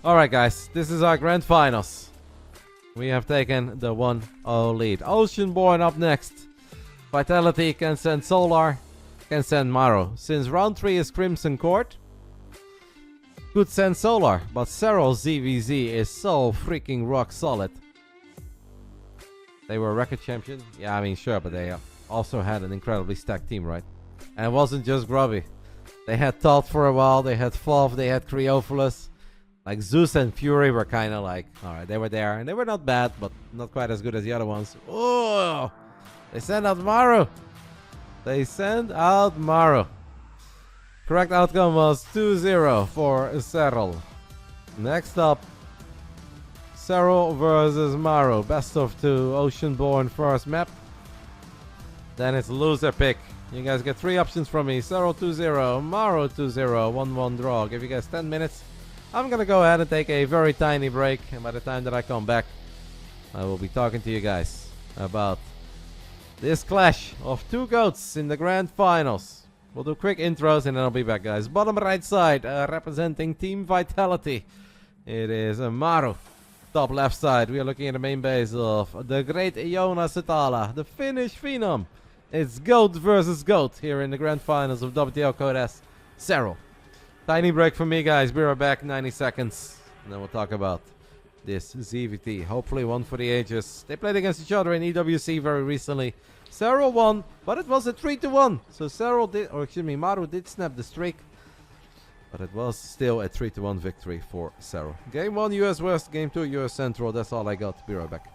Alright guys, this is our grand finals. We have taken the 1-0 lead. Oceanborn up next. Vitality can send Solar, can send Maru. Since round 3 is Crimson Court, could send Solar, but Serral ZVZ is so freaking rock solid. They were record champion? Yeah, I mean sure, but they also had an incredibly stacked team, right? And it wasn't just Grubby. They had Todd for a while, they had Fov, they had Creophilus. Like Zeus and Fury were kind of like, alright, they were there. And they were not bad, but not quite as good as the other ones. Oh, they sent out Maru. They sent out Maru. Correct outcome was 2-0 for Serral. Next up, Serral versus Maru. Best of 2, Oceanborn first map. Then it's loser pick. You guys get 3 options from me. Serral 2-0, Maru 2-0, 1-1 draw. I'll give you guys 10 minutes. I'm gonna go ahead and take a very tiny break, and by the time that I come back, I will be talking to you guys about this clash of 2 GOATs in the grand finals. We'll do quick intros and then I'll be back, guys. Bottom right side, representing Team Vitality, it is Maru. Top left side, we are looking at the main base of the great Joona Setala, the Finnish Phenom. It's GOAT versus GOAT here in the grand finals of WTL Code S, Serral. Tiny break for me, guys. Be right back, 90 seconds. And then we'll talk about this ZVT. Hopefully one for the ages. They played against each other in EWC very recently. Serral won, but it was a 3-1. So Serral did, or excuse me, Maru did snap the streak. But it was still a 3-1 victory for Serral. Game 1 US West, Game 2 US Central. That's all I got. Be right back.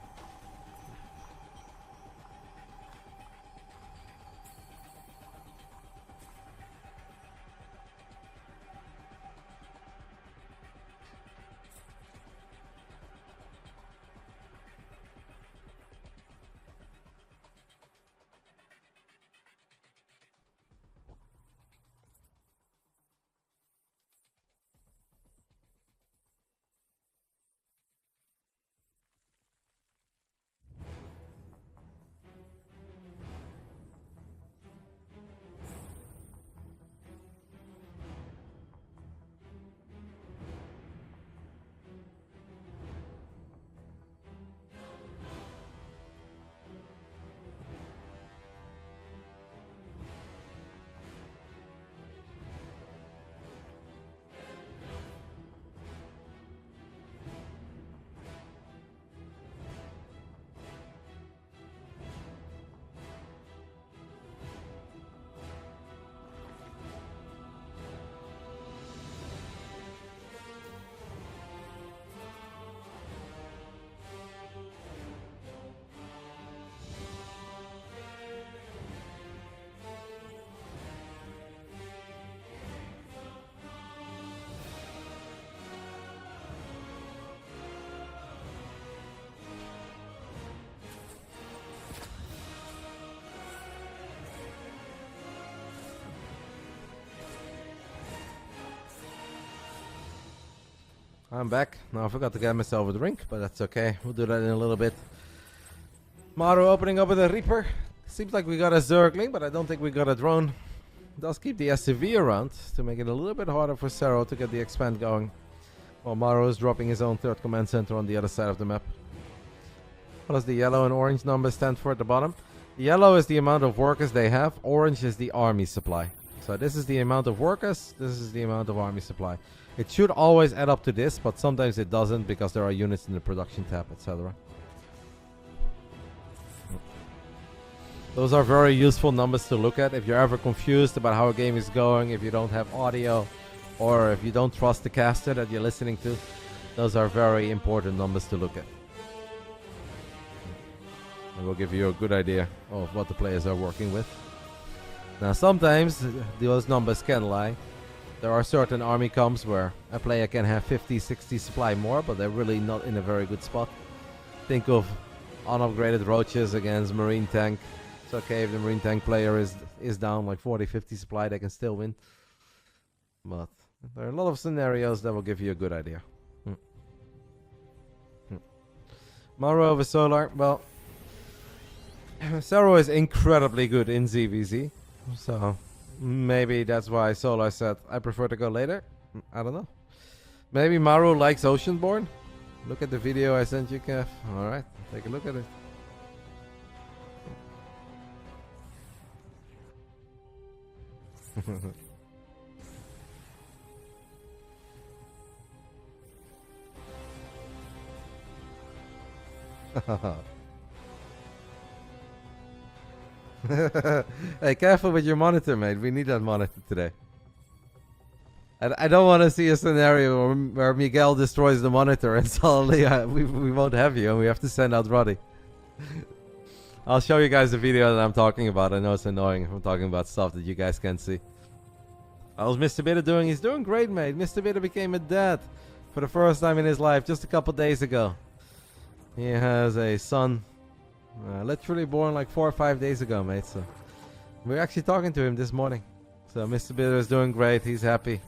I'm back. Now I forgot to get myself a drink, but that's okay. We'll do that in a little bit. Maru opening up with a Reaper. Seems like we got a Zergling, but I don't think we got a drone. Does keep the SCV around to make it a little bit harder for Serral to get the expand going. While Maru is dropping his own 3rd command center on the other side of the map. What does the yellow and orange number stand for at the bottom? The yellow is the amount of workers they have. Orange is the army supply. So this is the amount of workers. This is the amount of army supply. It should always add up to this, but sometimes it doesn't because there are units in the production tab, etc. Those are very useful numbers to look at if you're ever confused about how a game is going, if you don't have audio, or if you don't trust the caster that you're listening to. Those are very important numbers to look at. It will give you a good idea of what the players are working with. Now sometimes those numbers can lie. There are certain army comps where a player can have 50, 60 supply more, but they're really not in a very good spot. Think of unupgraded roaches against marine tank. It's okay if the marine tank player is down like 40, 50 supply, they can still win. But there are a lot of scenarios that will give you a good idea. Maru over Solar. Well, Serral is incredibly good in ZVZ. So maybe that's why Solar said, I prefer to go later. I don't know. Maybe Maru likes Oceanborn? Look at the video I sent you, Kev. Alright, take a look at it. Hey, careful with your monitor, mate. We need that monitor today. I don't want to see a scenario where Miguel destroys the monitor and suddenly we won't have you and we have to send out Roddy. I'll show you guys the video that I'm talking about. I know it's annoying if I'm talking about stuff that you guys can't see. How's Mr. Bitter doing? He's doing great, mate. Mr. Bitter became a dad for the first time in his life just a couple days ago. He has a son, literally born like 4 or 5 days ago, mate. So we're actually talking to him this morning. So Mr. Bitter is doing great. He's happy.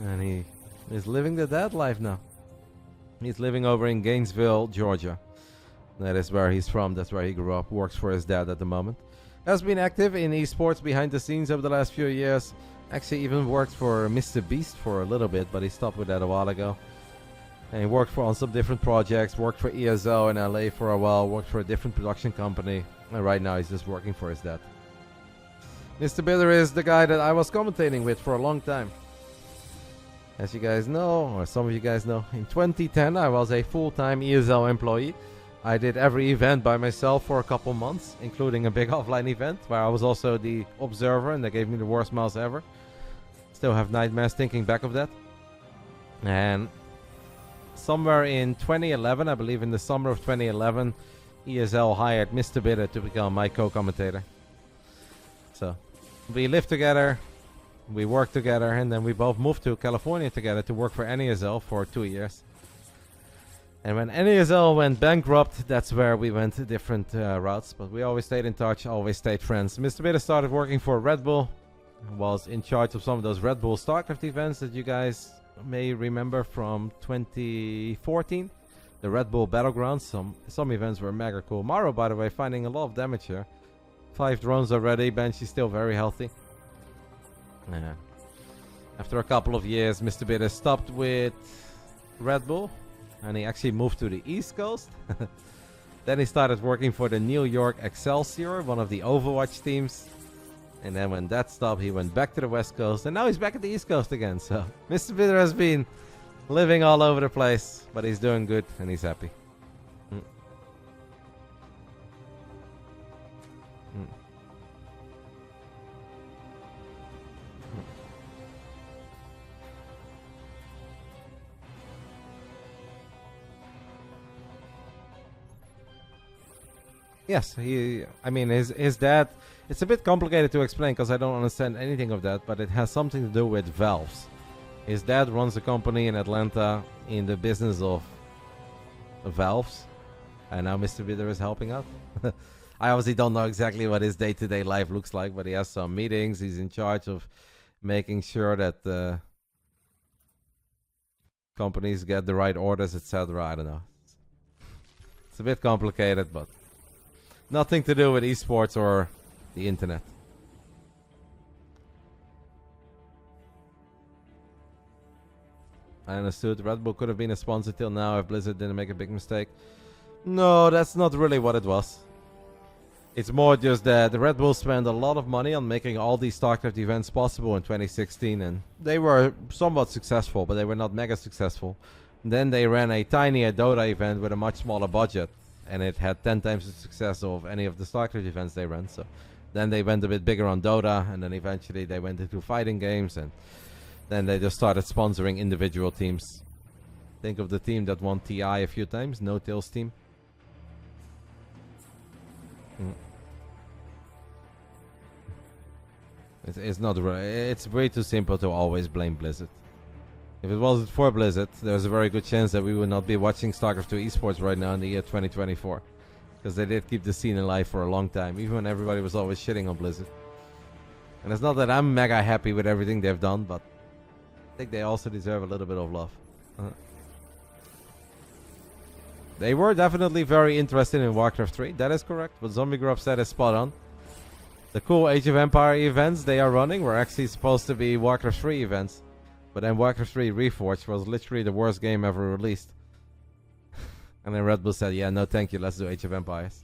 And he is living the dad life now. He's living over in Gainesville, Georgia. That is where he's from. That's where he grew up. Works for his dad at the moment. Has been active in esports behind the scenes over the last few years. Actually even worked for Mr. Beast for a little bit, but he stopped with that a while ago. And he worked on some different projects. Worked for ESO in LA for a while. Worked for a different production company. And right now he's just working for his dad. Mr. Bitter is the guy that I was commentating with for a long time. As you guys know, or some of you guys know, in 2010 I was a full-time ESL employee. I did every event by myself for a couple months, including a big offline event where I was also the observer and they gave me the worst mouse ever. Still have nightmares thinking back of that. And somewhere in 2011, I believe in the summer of 2011, ESL hired Mr. Bitter to become my co-commentator. So we lived together. We worked together, and then we both moved to California together to work for NESL for 2 years. And when NESL went bankrupt, that's where we went different routes. But we always stayed in touch, always stayed friends. Mr. Bitter started working for Red Bull, was in charge of some of those Red Bull Starcraft events that you guys may remember from 2014. The Red Bull Battlegrounds, some events were mega cool. Maru, by the way, finding a lot of damage here. 5 drones already, Banshee's still very healthy. Yeah. After a couple of years, Mr. Bitter stopped with Red Bull and he actually moved to the East Coast. Then he started working for the New York Excelsior, one of the Overwatch teams. And then when that stopped, he went back to the West Coast and now he's back at the East Coast again. So Mr. Bitter has been living all over the place, but he's doing good and he's happy. Yes, his dad, it's a bit complicated to explain because I don't understand anything of that, but it has something to do with valves. His dad runs a company in Atlanta in the business of valves, and now Mr. Bitter is helping out. I obviously don't know exactly what his day-to-day life looks like, but he has some meetings, he's in charge of making sure that companies get the right orders, etc. I don't know. It's a bit complicated, but nothing to do with esports or the internet. I understood. Red Bull could have been a sponsor till now if Blizzard didn't make a big mistake. No, that's not really what it was. It's more just that the Red Bull spent a lot of money on making all these StarCraft events possible in 2016, and they were somewhat successful, but they were not mega successful. Then they ran a tiny Dota event with a much smaller budget, and it had 10 times the success of any of the StarCraft events they ran. So then they went a bit bigger on Dota, and then eventually they went into fighting games, and then they just started sponsoring individual teams. Think of the team that won TI a few times, No Tails team. It's not right. It's way too simple to always blame Blizzard. If it wasn't for Blizzard, there's a very good chance that we would not be watching StarCraft 2 esports right now in the year 2024. Because they did keep the scene alive for a long time, even when everybody was always shitting on Blizzard. And it's not that I'm mega happy with everything they've done, but I think they also deserve a little bit of love. They were definitely very interested in Warcraft 3, that is correct. What Zombie Grub said is spot on. The cool Age of Empire events they are running were actually supposed to be Warcraft 3 events. But then Warcraft 3 Reforged was literally the worst game ever released. And then Red Bull said, yeah, no thank you, let's do Age of Empires.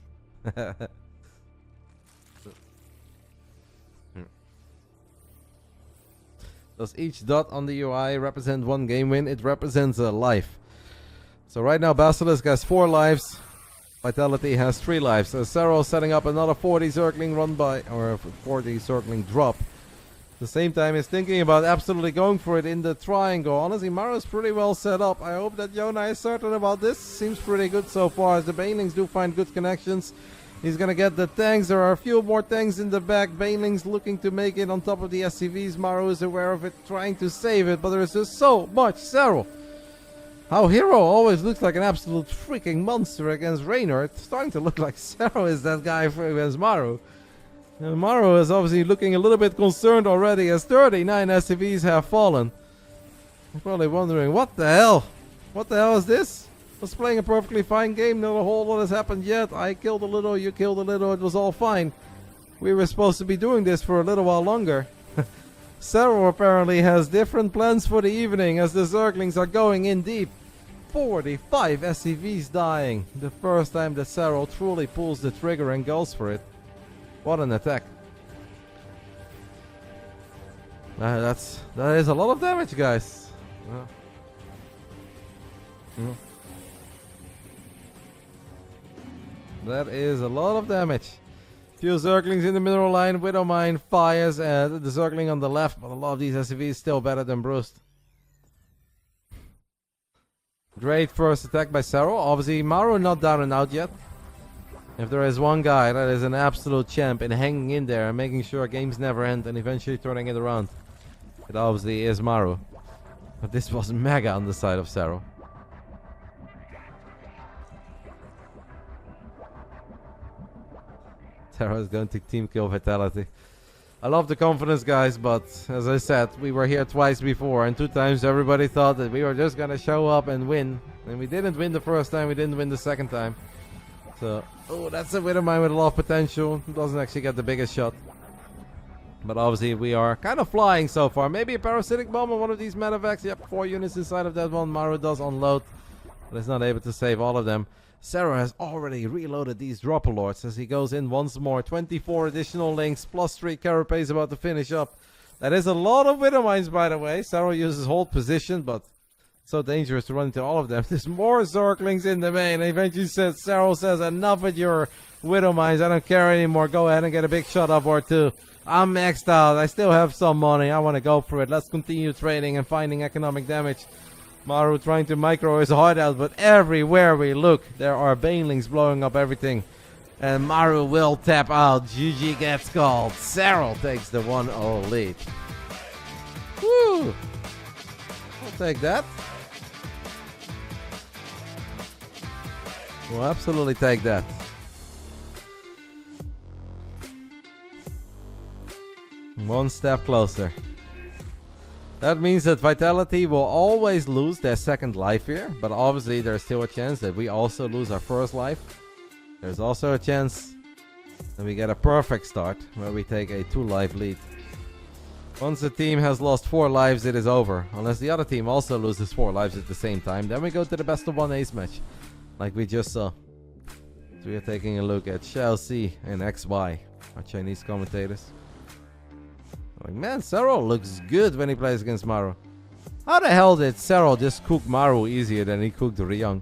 Does each dot on the UI represent one game win? It represents a life. So right now Basilisk has 4 lives. Vitality has 3 lives. So Serral setting up another 40 circling run by, or 40 circling drop. At the same time, he's thinking about absolutely going for it in the triangle. Honestly, Maru's pretty well set up. I hope that Yona is certain about this. Seems pretty good so far, as the Banelings do find good connections. He's gonna get the tanks. There are a few more tanks in the back. Banelings looking to make it on top of the SCVs. Maru is aware of it, trying to save it, but there is just so much Serral. How Hero always looks like an absolute freaking monster against Reynor. It's starting to look like Serral is that guy against Maru. And Maru is obviously looking a little bit concerned already, as 39 SCVs have fallen. I'm probably wondering, what the hell? What the hell is this? I was playing a perfectly fine game, not a whole lot has happened yet. I killed a little, you killed a little, it was all fine. We were supposed to be doing this for a little while longer. Serral apparently has different plans for the evening, as the Zerglings are going in deep. 45 SCVs dying. The first time that Serral truly pulls the trigger and goes for it. What an attack. That is a lot of damage, guys. That is a lot of damage. Few Zerglings in the middle line. Widowmine fires the Zergling on the left, but a lot of these SCVs still better than bruised. Great first attack by Serral. Obviously, Maru not down and out yet. If there is one guy that is an absolute champ in hanging in there and making sure games never end and eventually turning it around, it obviously is Maru. But this was mega on the side of Serral. Serral is going to team kill Vitality. I love the confidence, guys, but as I said, we were here twice before, and 2 times everybody thought that we were just gonna show up and win. And we didn't win the first time, we didn't win the second time. So, oh, that's a Widowmine with a lot of potential. Doesn't actually get the biggest shot. But obviously we are kind of flying so far. Maybe a parasitic bomb on one of these medevacs. Yep, 4 units inside of that one. Maru does unload, but is not able to save all of them. Serral has already reloaded these dropper lords as he goes in once more. 24 additional links, plus 3 carapace about to finish up. That is a lot of Widowmines, by the way. Serral uses hold position, but so dangerous to run into all of them. There's more Zerglings in the main. Eventually Serral says, enough with your Widowmines. I don't care anymore. Go ahead and get a big shot up or 2. I'm maxed out. I still have some money. I want to go for it. Let's continue trading and finding economic damage. Maru trying to micro his heart out, but everywhere we look, there are Banelings blowing up everything. And Maru will tap out. GG gets called. Serral takes the 1-0 lead. Woo! I'll take that. We'll absolutely take that. One step closer. That means that Vitality will always lose their second life here, but obviously there's still a chance that we also lose our first life. There's also a chance that we get a perfect start where we take a 2-life lead. Once the team has lost 4 lives, it is over. Unless the other team also loses 4 lives at the same time, then we go to the best of 1 ace match, like we just saw. So we are taking a look at Chelsea and XY, our Chinese commentators. Like, man, Serral looks good when he plays against Maru. How the hell did Serral just cook Maru easier than he cooked Ryung?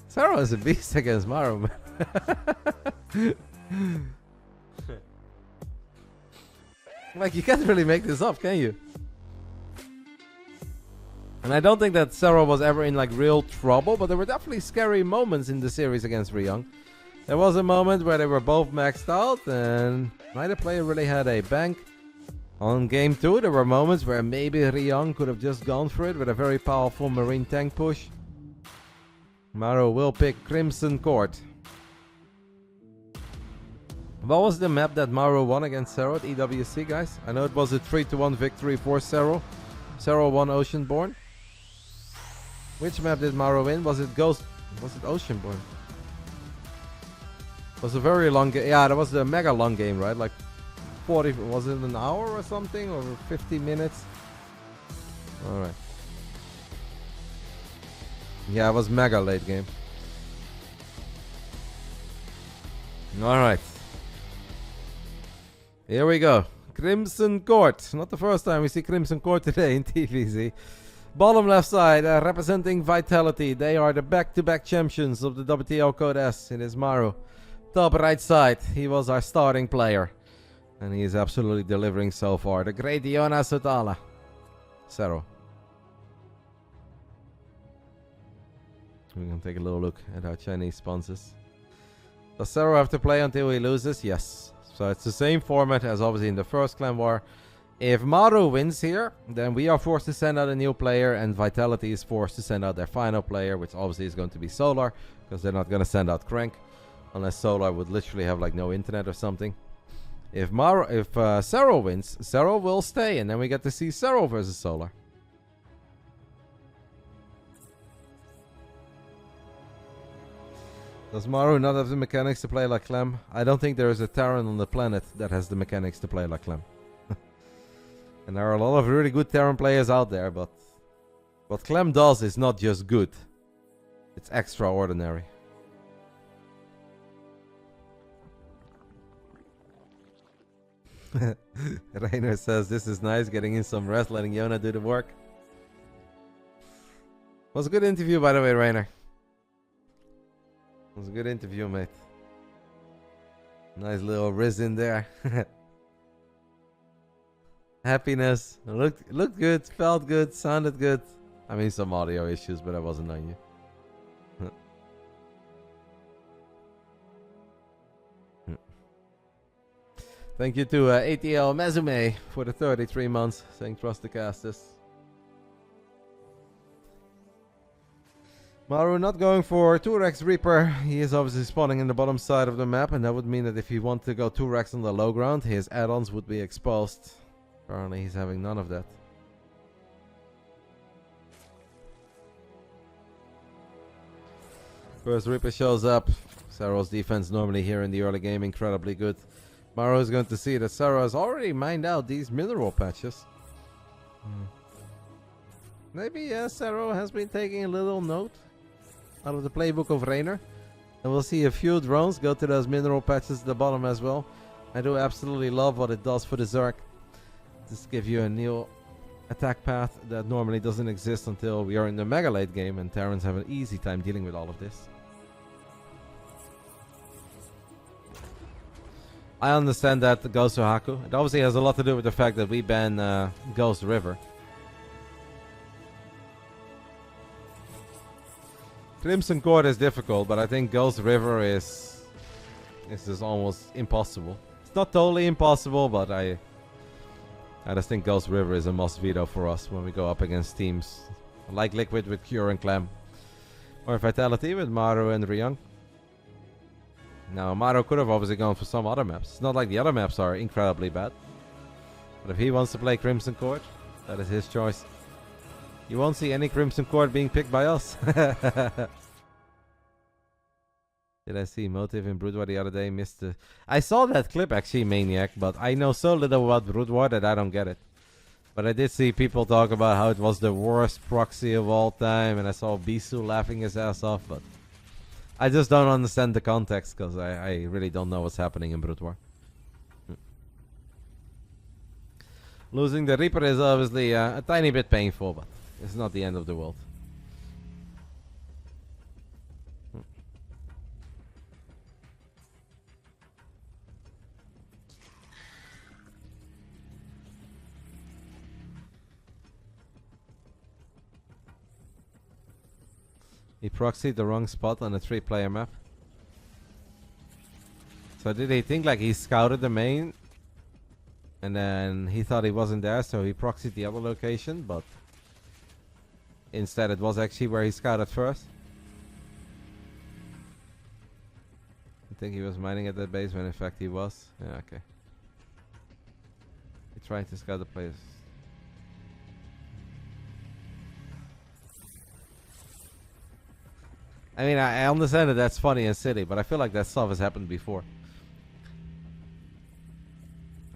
Serral is a beast against Maru, man. Like, you can't really make this up, can you? And I don't think that Serral was ever in like real trouble, but there were definitely scary moments in the series against Ryung. There was a moment where they were both maxed out and neither player really had a bank. On game 2, there were moments where maybe Ryung could have just gone for it with a very powerful marine tank push. Maru will pick Crimson Court. What was the map that Maru won against Serral at EWC, guys? I know it was a 3-1 victory for Serral. Serral won Oceanborn. Which map did Maru win? Was it Ghost? Was it Oceanborn? It was a very long game. Yeah, that was the mega long game, right? Like 40, was it an hour or something, or 50 minutes? All right. Yeah, it was mega late game. All right. Here we go. Crimson Court. Not the first time we see Crimson Court today in TVZ. Bottom left side, representing Vitality. They are the back-to-back champions of the WTL Code S. It is Maru. Top right side, he was our starting player. And he is absolutely delivering so far. The great Diona Sotala. Serral. We're going to take a little look at our Chinese sponsors. Does Serral have to play until he loses? Yes. So it's the same format as obviously in the first clan war. If Maru wins here, then we are forced to send out a new player, and Vitality is forced to send out their final player, which obviously is going to be Solar, because they're not going to send out Crank, unless Solar would literally have like no internet or something. If Serral wins, Serral will stay, and then we get to see Serral versus Solar. Does Maru not have the mechanics to play like Clem? I don't think there is a Terran on the planet that has the mechanics to play like Clem. And there are a lot of really good Terran players out there, but what Clem does is not just good. It's extraordinary. Reynor says, this is nice, getting in some rest, letting Yona do the work. Was a good interview, by the way, Reynor. Was a good interview, mate. Nice little riz in there. Happiness. Looked good, felt good, sounded good. I mean, some audio issues, but I wasn't on you. Thank you to ATL Mezume for the 33 months. Saying trust the casters. Maru not going for 2-Rex Reaper. He is obviously spawning in the bottom side of the map, and that would mean that if he wanted to go 2-Rex on the low ground, his add-ons would be exposed. Apparently he's having none of that. First Reaper shows up. Serral's defense normally here in the early game incredibly good. Maru is going to see that Serral has already mined out these mineral patches. Maybe Serral has been taking a little note out of the playbook of Reynor. And we'll see a few drones go to those mineral patches at the bottom as well. I do absolutely love what it does for the Zerg. Just give you a new attack path that normally doesn't exist until we are in the mega late game, and Terrans have an easy time dealing with all of this. I understand that Ghost Haku. It obviously has a lot to do with the fact that we ban Ghost River. Crimson Court is difficult, but I think Ghost River is just almost impossible. It's not totally impossible, but I just think Ghost River is a must veto for us when we go up against teams like Liquid with Cure and Clam, or Vitality with Maru and Ryung. Now Maru could have obviously gone for some other maps. It's not like the other maps are incredibly bad, but if he wants to play Crimson Court, that is his choice. You won't see any Crimson Court being picked by us. Did I see Motive in Brood War the other day? Missed the... I saw that clip actually, Maniac, but I know so little about Brood War that I don't get it. But I did see people talk about how it was the worst proxy of all time, and I saw Bisu laughing his ass off, but I just don't understand the context, because I really don't know what's happening in Brood War. Losing the Reaper is obviously a tiny bit painful, but it's not the end of the world. He proxied the wrong spot on a 3-player map. So did he think like he scouted the main, and then he thought he wasn't there, so he proxied the other location, but instead it was actually where he scouted first? I think he was mining at that base when in fact he was. Yeah, okay. He tried to scout the place. I mean, I understand that that's funny and silly, but I feel like that stuff has happened before.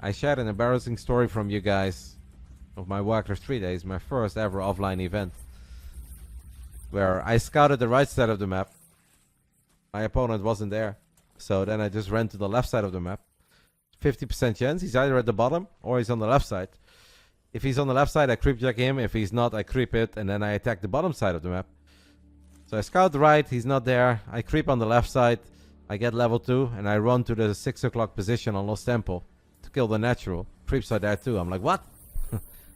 I shared an embarrassing story from you guys of my Warcraft 3 days, my first ever offline event, where I scouted the right side of the map. My opponent wasn't there. So then I just ran to the left side of the map. 50% chance he's either at the bottom or he's on the left side. If he's on the left side, I creep check him. If he's not, I creep it, and then I attack the bottom side of the map. So I scout the right, he's not there. I creep on the left side. I get level 2, and I run to the 6 o'clock position on Lost Temple to kill the natural. Creeps are there too. I'm like, what?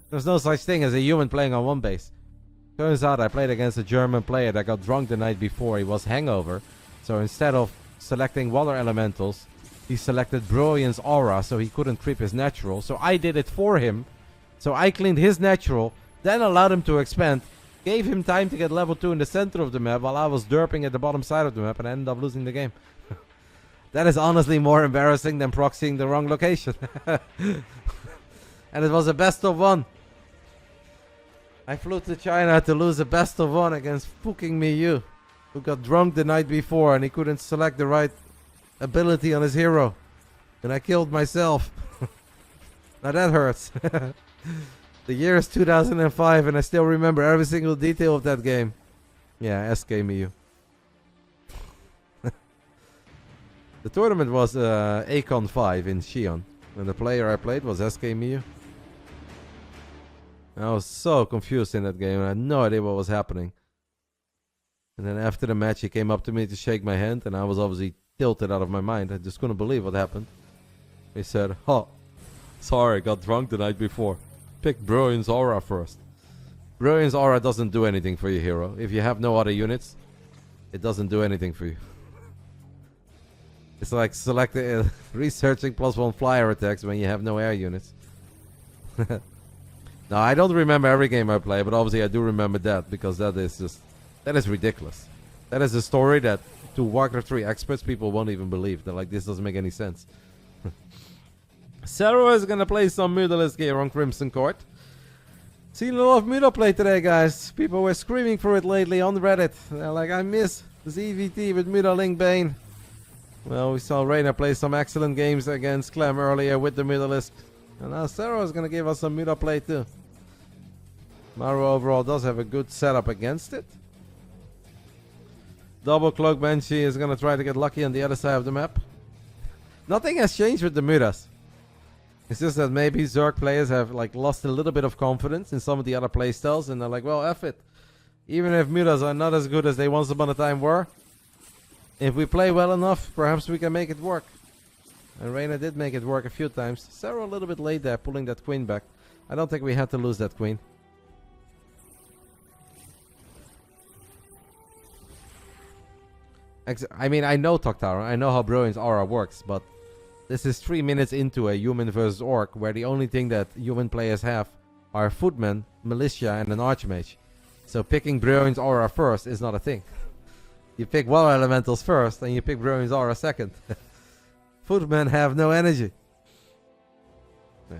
There's no such thing as a human playing on one base. Turns out I played against a German player that got drunk the night before. He was hangover. So instead of selecting water elementals, he selected Brilliance Aura, so he couldn't creep his natural. So I did it for him. So I cleaned his natural, then allowed him to expand, gave him time to get level 2 in the center of the map while I was derping at the bottom side of the map, and I ended up losing the game. That is honestly more embarrassing than proxying the wrong location. And it was a best of 1. I flew to China to lose a best of 1 against fucking Miyu, who got drunk the night before and he couldn't select the right ability on his hero. And I killed myself. Now that hurts. The year is 2005 and I still remember every single detail of that game. Yeah, SK Miyu. The tournament was Akon 5 in Xi'an. And the player I played was SK Miyu. I was so confused in that game. I had no idea what was happening. And then after the match, he came up to me to shake my hand. And I was obviously tilted out of my mind. I just couldn't believe what happened. He said, "Oh, sorry, got drunk the night before. Pick Brilliance Aura first." Brilliance Aura doesn't do anything for your hero. If you have no other units, it doesn't do anything for you. It's like selecting researching +1 flyer attacks when you have no air units. Now, I don't remember every game I play, but obviously I do remember that, because that is ridiculous. That is a story that to Warcraft 3 experts, people won't even believe. They're like, this doesn't make any sense. Serral is gonna play some Mutalisk here on Crimson Court. Seen a lot of Mutal play today, guys. People were screaming for it lately on Reddit. They're like, I miss ZVT with Mutaling Bane. Well, we saw Reynor play some excellent games against Clem earlier with the Mutalisk. And now Serral is gonna give us some Mutal play too. Maru overall does have a good setup against it. Double Cloak Banshee is gonna try to get lucky on the other side of the map. Nothing has changed with the Mutas. It's just that maybe Zerg players have like lost a little bit of confidence in some of the other playstyles, and they're like, well, F it. Even if Mutas are not as good as they once upon a time were, if we play well enough, perhaps we can make it work. And Reynor did make it work a few times. Serral a little bit late there, pulling that queen back. I don't think we had to lose that queen. I mean, I know Toktara, I know how Brilliance Aura works, but this is 3 minutes into a human versus orc, where the only thing that human players have are footmen, militia, and an archmage. So picking Brilliance Aura first is not a thing. You pick water elementals first, and you pick Brilliance Aura second. Footmen have no energy. Yeah.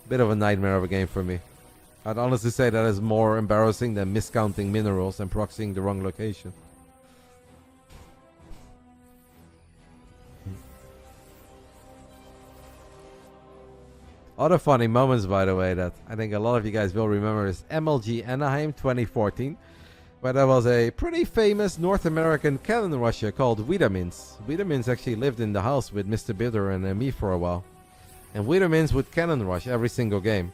Bit of a nightmare of a game for me. I'd honestly say that is more embarrassing than miscounting minerals and proxying the wrong location. Other funny moments, by the way, that I think a lot of you guys will remember is MLG Anaheim 2014, where there was a pretty famous North American cannon rusher called Wiedemins. Wiedemins actually lived in the house with Mr. Bitter and me for a while. And Wiedemins would cannon rush every single game.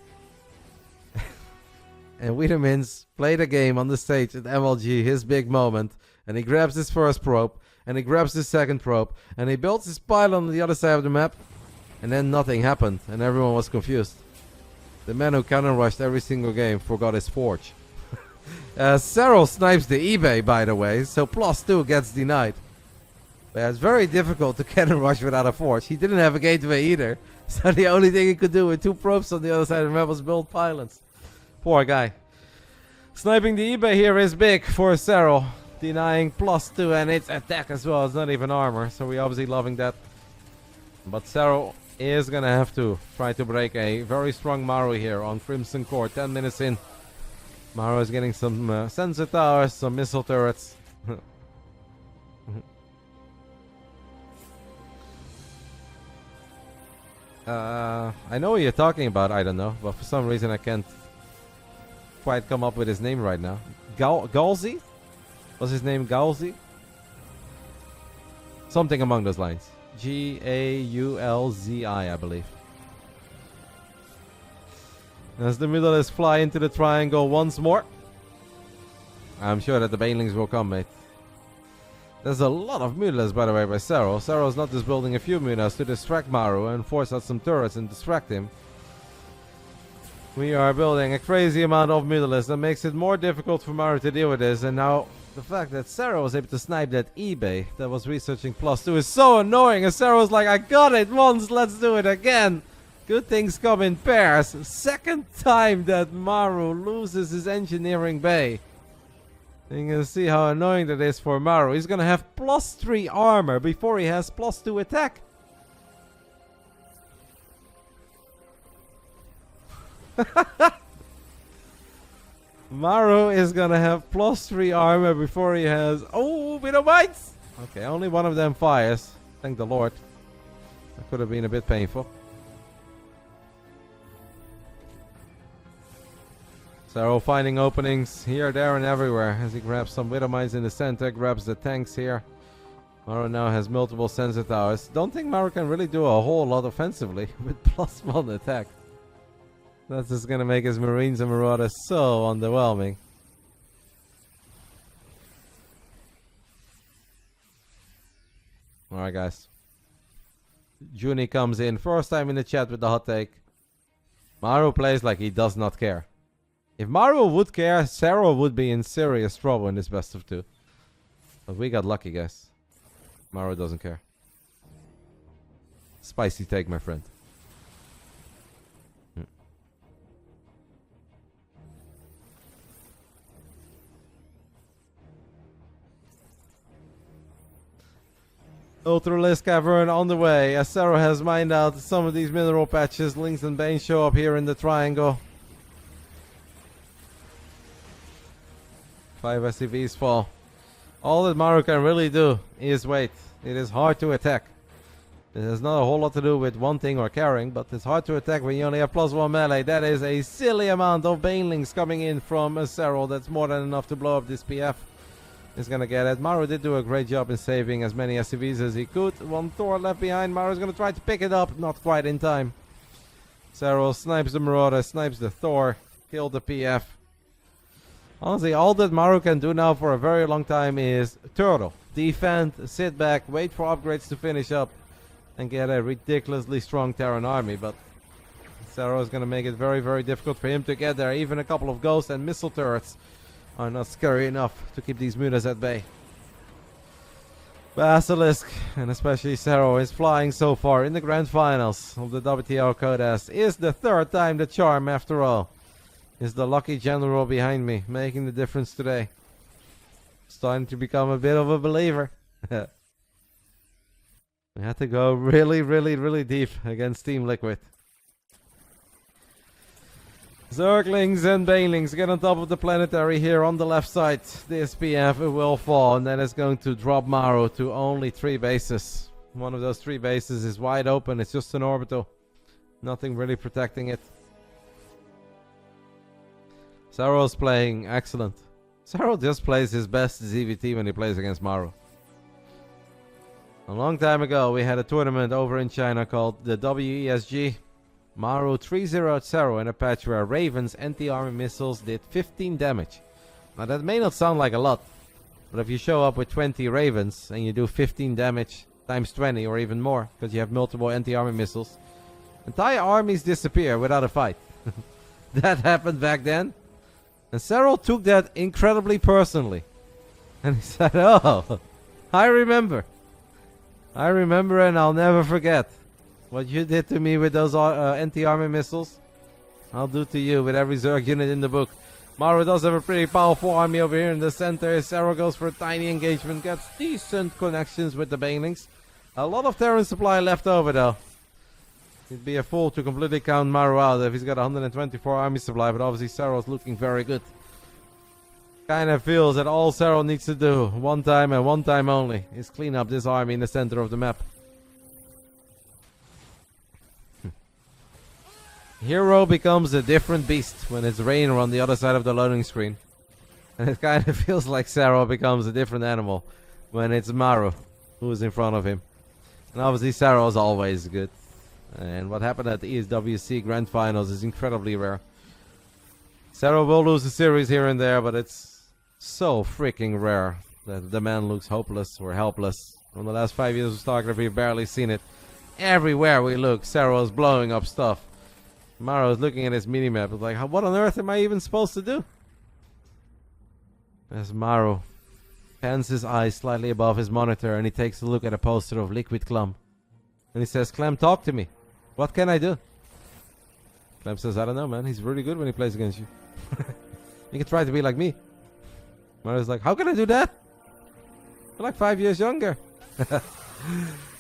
And Wiedemins played a game on the stage at MLG, his big moment, and he grabs his first probe, and he grabs his second probe, and he builds his pylon on the other side of the map. And then nothing happened, and everyone was confused. The man who cannon rushed every single game forgot his forge. Serral snipes the eBay, by the way, so +2 gets denied. But it's very difficult to cannon rush without a forge. He didn't have a gateway either, so the only thing he could do with 2 probes on the other side of the map was build pylons. Poor guy. Sniping the eBay here is big for Serral, denying +2 and its attack as well. It's not even armor, so we're obviously loving that. But Serral is gonna have to try to break a very strong Maru here on Crimson Court. 10 minutes in. Maru is getting some sensor towers, some missile turrets. I know what you're talking about, I don't know. But for some reason I can't quite come up with his name right now. Galzi? Was his name Galzi? Something among those lines. Gaulzi, I believe. As the Mutalisks fly into the triangle once more. I'm sure that the Banelings will come, mate. There's a lot of Mutalisks, by the way, by Serral. Serral's not just building a few Mutalisks to distract Maru and force out some turrets and distract him. We are building a crazy amount of Mutalisks that makes it more difficult for Maru to deal with this. And now, the fact that Serral was able to snipe that eBay that was researching +2 is so annoying. And Serral was like, I got it once, let's do it again. Good things come in pairs. Second time that Maru loses his engineering bay. You can see how annoying that is for Maru. He's gonna have +3 armor before he has +2 attack. Maru is gonna have +3 armor before he has... Oh, Widow Bites! Okay, only one of them fires. Thank the Lord. That could have been a bit painful. Serral finding openings here, there, and everywhere as he grabs some Widow Mines in the center, grabs the tanks here. Maru now has multiple sensor towers. Don't think Maru can really do a whole lot offensively with +1 attack. That's just gonna make his Marines and Marauders so underwhelming. Alright, guys. Juni comes in, first time in the chat with the hot take. Maru plays like he does not care. If Maru would care, Serral would be in serious trouble in this best of 2. But we got lucky, guys. Maru doesn't care. Spicy take, my friend. Ultralisk Cavern on the way. As Serral has mined out some of these mineral patches, Lynx and Bane show up here in the triangle. 5 SCVs fall. All that Maru can really do is wait. It is hard to attack. It has not a whole lot to do with wanting or caring, but it's hard to attack when you only have +1 melee. That is a silly amount of Banelings coming in from Serral. That's more than enough to blow up this PF. Is gonna get it. Maru did do a great job in saving as many SCVs as he could. One Thor left behind. Maru's gonna try to pick it up. Not quite in time. Serral snipes the Marauder, snipes the Thor, killed the PF. Honestly, all that Maru can do now for a very long time is turtle, defend, sit back, wait for upgrades to finish up, and get a ridiculously strong Terran army. But Serral is gonna make it very, very difficult for him to get there. Even a couple of ghost and missile turrets are not scary enough to keep these mutas at bay. Basilisk, and especially Serral, is flying so far in the grand finals of the WTL Codas. Is the 3rd time the charm after all. Is the lucky general behind me making the difference today. Starting to become a bit of a believer. We had to go really, really, really deep against Team Liquid. Zerglings and Banelings get on top of the planetary here on the left side. This PF will fall, and that is going to drop Maru to only 3 bases. One of those 3 bases is wide open. It's just an orbital. Nothing really protecting it. Serral's playing excellent. Serral just plays his best ZVT when he plays against Maru. A long time ago, we had a tournament over in China called the WESG. Maru 3-0'd Serral in a patch where Raven's anti-armor missiles did 15 damage. Now that may not sound like a lot, but if you show up with 20 Ravens and you do 15 damage times 20 or even more, because you have multiple anti-armor missiles, entire armies disappear without a fight. That happened back then. And Serral took that incredibly personally. And he said, oh, I remember. I remember and I'll never forget. What you did to me with those anti-armor missiles, I'll do to you with every Zerg unit in the book. Maru does have a pretty powerful army over here in the center. Serral goes for a tiny engagement, gets decent connections with the Banelings. A lot of Terran supply left over though. He'd be a fool to completely count Maru out if he's got 124 army supply, but obviously Serral's looking very good. Kind of feels that all Serral needs to do, one time and one time only, is clean up this army in the center of the map. Hero becomes a different beast when it's Reynor on the other side of the loading screen. And it kind of feels like Serral becomes a different animal when it's Maru who is in front of him. And obviously Serral is always good. And what happened at the ESWC Grand Finals is incredibly rare. Serral will lose the series here and there, but it's so freaking rare that the man looks hopeless or helpless. In the last 5 years of Starcraft, we've barely seen it. Everywhere we look, Serral is blowing up stuff. Maru is looking at his minimap. It's like, what on earth am I even supposed to do? As Maru pans his eyes slightly above his monitor and he takes a look at a poster of Liquid Clem. And he says, Clem, talk to me. What can I do? Clem says, I don't know, man. He's really good when he plays against you. You can try to be like me. Maru's like, how can I do that? I'm like 5 years younger.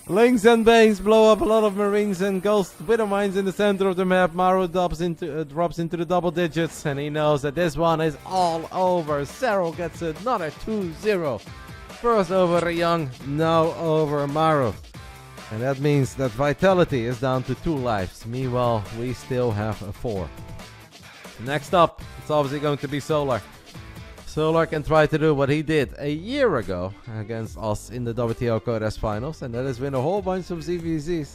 Links and bangs blow up a lot of marines and ghost widow mines in the center of the map. Maru drops into the double digits, and he knows that this one is all over. Serral gets another 2-0. First over Reynor, now over Maru. And that means that Vitality is down to 2 lives. Meanwhile, we still have 4. Next up, it's obviously going to be Solar. Solar can try to do what he did a year ago against us in the WTL Codes finals, and that is win a whole bunch of ZVZs.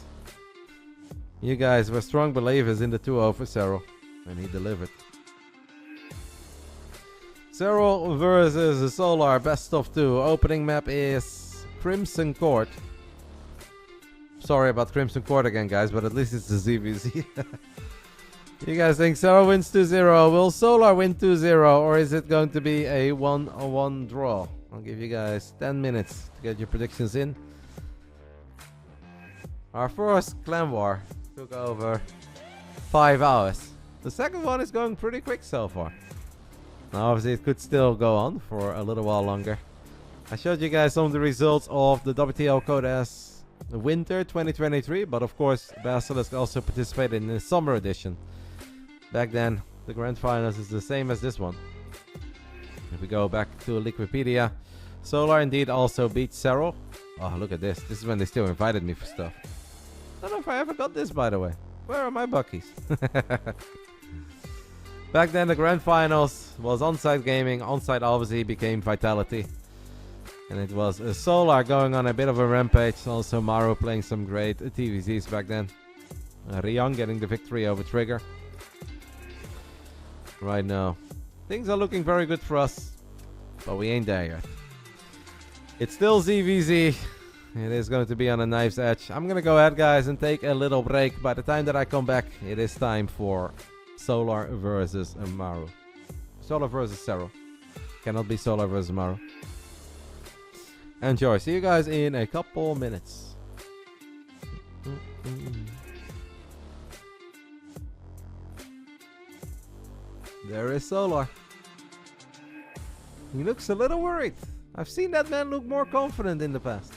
You guys were strong believers in the 2-0 for Serral, and he delivered. Serral versus Solar, best of 2. Opening map is Crimson Court. Sorry about Crimson Court again, guys, but at least it's the ZVZ. You guys think Serral wins 2-0? Will Solar win 2-0? Or is it going to be a 1-1 draw? I'll give you guys 10 minutes to get your predictions in. Our first clan war took over 5 hours. The second one is going pretty quick so far. Now obviously it could still go on for a little while longer. I showed you guys some of the results of the WTL Codes Winter 2023, but of course Basilisk also participated in the Summer Edition. Back then, the Grand Finals is the same as this one. If we go back to Liquipedia, Solar indeed also beat Serral. Oh, look at this. This is when they still invited me for stuff. I don't know if I ever got this, by the way. Where are my buckies? Back then, the Grand Finals was on-site gaming. On-site obviously became Vitality. And it was Solar going on a bit of a rampage. Also Maru playing some great TVZs back then. Reynor getting the victory over Trigger. Right now, things are looking very good for us, but we ain't there yet. It's still ZVZ. It is going to be on a knife's edge. I'm gonna go ahead, guys, and take a little break. By the time that I come back, it is time for Solar versus Maru. Solar versus Serral. Cannot be Solar versus Maru. Enjoy. See you guys in a couple minutes. There is Solar. He looks a little worried. I've seen that man look more confident in the past.